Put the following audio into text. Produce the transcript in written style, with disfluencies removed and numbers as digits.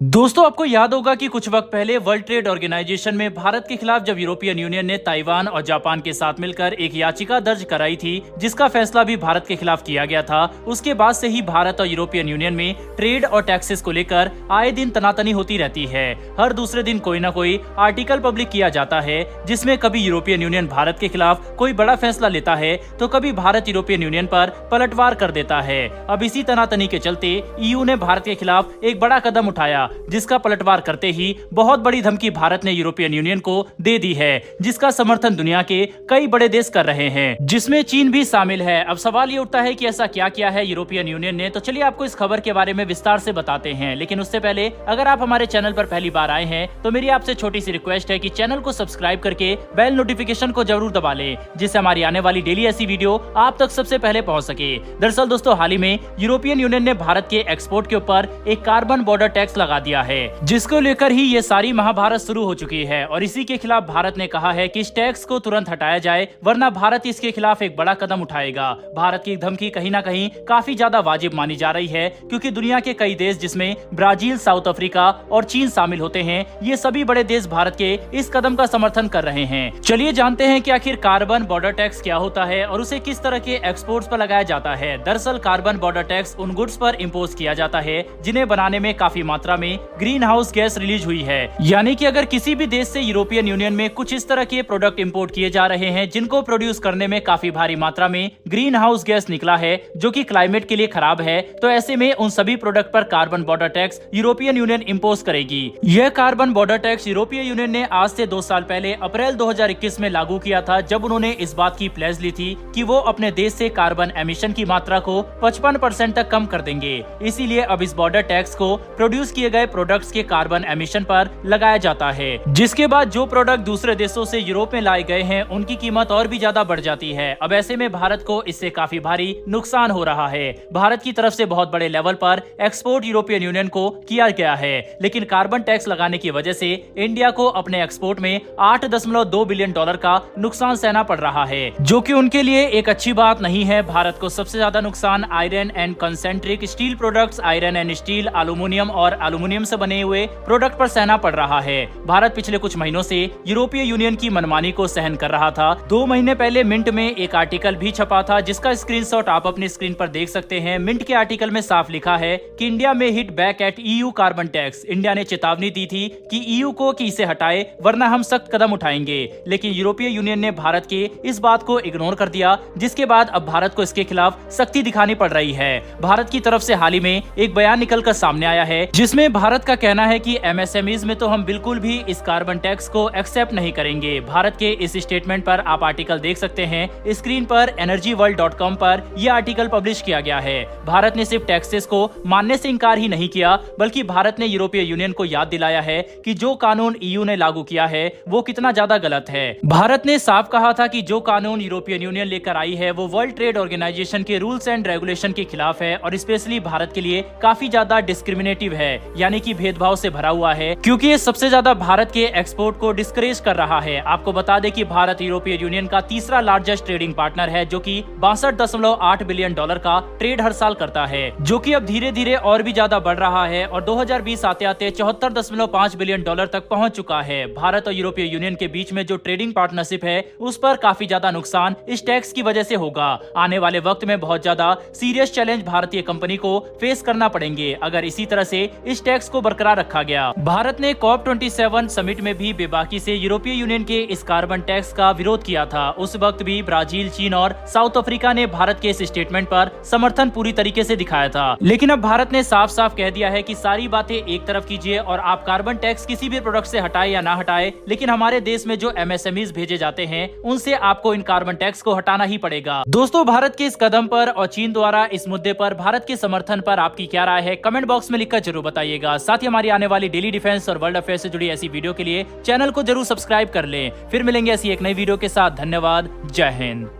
दोस्तों, आपको याद होगा कि कुछ वक्त पहले वर्ल्ड ट्रेड ऑर्गेनाइजेशन में भारत के खिलाफ जब यूरोपियन यूनियन ने ताइवान और जापान के साथ मिलकर एक याचिका दर्ज कराई थी, जिसका फैसला भी भारत के खिलाफ किया गया था। उसके बाद से ही भारत और यूरोपियन यूनियन में ट्रेड और टैक्सेस को लेकर आए दिन तनातनी होती रहती है। हर दूसरे दिन कोई ना कोई आर्टिकल पब्लिक किया जाता है, जिसमें कभी यूरोपियन यूनियन भारत के खिलाफ कोई बड़ा फैसला लेता है तो कभी भारत यूरोपियन यूनियन पर पलटवार कर देता है। अब इसी तनातनी के चलते EU ने भारत के खिलाफ एक बड़ा कदम उठाया, जिसका पलटवार करते ही बहुत बड़ी धमकी भारत ने यूरोपियन यूनियन को दे दी है, जिसका समर्थन दुनिया के कई बड़े देश कर रहे हैं, जिसमें चीन भी शामिल है। अब सवाल ये उठता है कि ऐसा क्या किया है यूरोपियन यूनियन ने। तो चलिए आपको इस खबर के बारे में विस्तार से बताते हैं, लेकिन उससे पहले अगर आप हमारे चैनल पर पहली बार आए हैं तो मेरी आपसे छोटी सी रिक्वेस्ट है कि चैनल को सब्सक्राइब करके बेल नोटिफिकेशन को जरूर दबा लें, जिससे हमारी आने वाली डेली ऐसी वीडियो आप तक सबसे पहले पहुंच सके। दरअसल दोस्तों, हाल ही में यूरोपियन यूनियन ने भारत के एक्सपोर्ट के ऊपर एक कार्बन बॉर्डर टैक्स लगा दिया है, जिसको लेकर ही ये सारी महाभारत शुरू हो चुकी है। और इसी के खिलाफ भारत ने कहा है कि इस टैक्स को तुरंत हटाया जाए, वरना भारत इसके खिलाफ एक बड़ा कदम उठाएगा। भारत की धमकी कहीं ना कहीं काफी ज्यादा वाजिब मानी जा रही है, क्योंकि दुनिया के कई देश जिसमें ब्राजील, साउथ अफ्रीका और चीन शामिल होते हैं, ये सभी बड़े देश भारत के इस कदम का समर्थन कर रहे हैं। चलिए जानते हैं कि आखिर कार्बन बॉर्डर टैक्स क्या होता है और उसे किस तरह के एक्सपोर्ट्स पर लगाया जाता है। दरअसल कार्बन बॉर्डर टैक्स उन गुड्स पर इम्पोज किया जाता है जिन्हें बनाने में काफी मात्रा में ग्रीन हाउस गैस रिलीज हुई है। यानी कि अगर किसी भी देश से यूरोपियन यूनियन में कुछ इस तरह के प्रोडक्ट इंपोर्ट किए जा रहे हैं जिनको प्रोड्यूस करने में काफी भारी मात्रा में ग्रीन हाउस गैस निकला है, जो कि क्लाइमेट के लिए खराब है, तो ऐसे में उन सभी प्रोडक्ट पर carbon border tax European union impose करेगी। यह कार्बन बॉर्डर टैक्स यूरोपीय यूनियन ने आज से 2 साल पहले अप्रैल 2021 में लागू किया था, जब उन्होंने इस बात की प्लेज ली थी कि वो अपने देश से कार्बन एमिशन की मात्रा को 55% तक कम कर देंगे। इसीलिए अब इस बॉर्डर टैक्स को प्रोड्यूस किए गए प्रोडक्ट्स के कार्बन एमिशन पर लगाया जाता है, जिसके बाद जो प्रोडक्ट दूसरे देशों से यूरोप में लाए गए हैं उनकी कीमत और भी ज्यादा बढ़ जाती है। अब ऐसे में भारत को इससे काफी भारी नुकसान हो रहा है। भारत की तरफ से बहुत बड़े लेवल पर एक्सपोर्ट यूरोपियन यूनियन को किया गया है, लेकिन कार्बन टैक्स लगाने की वजह से इंडिया को अपने एक्सपोर्ट में $8.2 बिलियन का नुकसान सहना पड़ रहा है, जो कि उनके लिए एक अच्छी बात नहीं है। भारत को सबसे ज्यादा नुकसान iron and concentric steel products, iron and steel, aluminium और एल्यूमिनियम से बने हुए प्रोडक्ट पर सहना पड़ रहा है। भारत पिछले कुछ महीनों से यूरोपीय यूनियन की मनमानी को सहन कर रहा था। 2 महीने पहले मिंट में एक आर्टिकल भी छपा था, जिसका स्क्रीनशॉट आप अपनी स्क्रीन पर देख सकते हैं। मिंट के आर्टिकल में साफ लिखा है कि इंडिया में hit back at EU carbon tax. India ने चेतावनी दी थी कि EU को कि इसे हटाए, वरना हम सख्त कदम उठाएंगे, लेकिन यूरोपीय यूनियन ने भारत के इस बात को इग्नोर कर दिया, जिसके बाद अब भारत को इसके खिलाफ सख्ती दिखानी पड़ रही है। भारत की तरफ से हाल ही में एक बयान निकलकर सामने आया है, जिसमें भारत का कहना है कि MSMEs में तो हम बिल्कुल भी इस कार्बन टैक्स को एक्सेप्ट नहीं करेंगे। भारत के इस स्टेटमेंट पर आप आर्टिकल देख सकते हैं स्क्रीन पर। energyworld.com पर यह आर्टिकल पब्लिश किया गया है। भारत ने सिर्फ टैक्सेस को मानने से इंकार ही नहीं किया, बल्कि भारत ने यूरोपीय यूनियन को याद दिलाया है कि जो कानून EU ने लागू किया है वो कितना ज्यादा गलत है। भारत ने साफ कहा था कि जो कानून यूरोपियन यूनियन लेकर आई है वो वर्ल्ड ट्रेड ऑर्गेनाइजेशन के रूल्स एंड रेगुलेशन के खिलाफ है, और स्पेशली भारत के लिए काफी ज्यादा डिस्क्रिमिनेटिव है, यानी कि भेदभाव से भरा हुआ है, क्योंकि ये सबसे ज्यादा भारत के एक्सपोर्ट को डिस्करेज कर रहा है। आपको बता दें कि भारत यूरोपीय यूनियन का तीसरा लार्जेस्ट ट्रेडिंग पार्टनर है, जो कि $62.8 बिलियन का ट्रेड हर साल करता है, जो कि अब धीरे धीरे और भी ज्यादा बढ़ रहा है और 2020 आते आते $74.5 बिलियन तक पहुंच चुका है। भारत और यूरोपीय यूनियन के बीच में जो ट्रेडिंग पार्टनरशिप है उस पर काफी ज्यादा नुकसान इस टैक्स की वजह से होगा। आने वाले वक्त में बहुत ज्यादा सीरियस चैलेंज भारतीय कंपनी को फेस करना पड़ेंगे अगर इसी तरह से इस टैक्स को बरकरार रखा गया। भारत ने COP27 समिट में भी बेबाकी से यूरोपीय यूनियन के इस कार्बन टैक्स का विरोध किया था। उस वक्त भी ब्राजील, चीन और साउथ अफ्रीका ने भारत के इस स्टेटमेंट पर समर्थन पूरी तरीके से दिखाया था, लेकिन अब भारत ने साफ साफ कह दिया है कि सारी बातें एक तरफ कीजिए और आप कार्बन टैक्स किसी भी प्रोडक्ट से हटाए या ना हटाए, लेकिन हमारे देश में जो MSMEs भेजे जाते हैं उनसे आपको इन कार्बन टैक्स को हटाना ही पड़ेगा। दोस्तों, भारत के इस कदम पर और चीन द्वारा इस मुद्दे पर भारत के समर्थन पर आपकी क्या राय है, कमेंट बॉक्स में लिखकर जरूर बताइएगा। साथ ही हमारी आने वाली डेली डिफेंस और वर्ल्ड अफेयर से जुड़ी ऐसी वीडियो के लिए चैनल को जरूर सब्सक्राइब कर लें। फिर मिलेंगे ऐसी एक नई वीडियो के साथ। धन्यवाद। जय हिंद।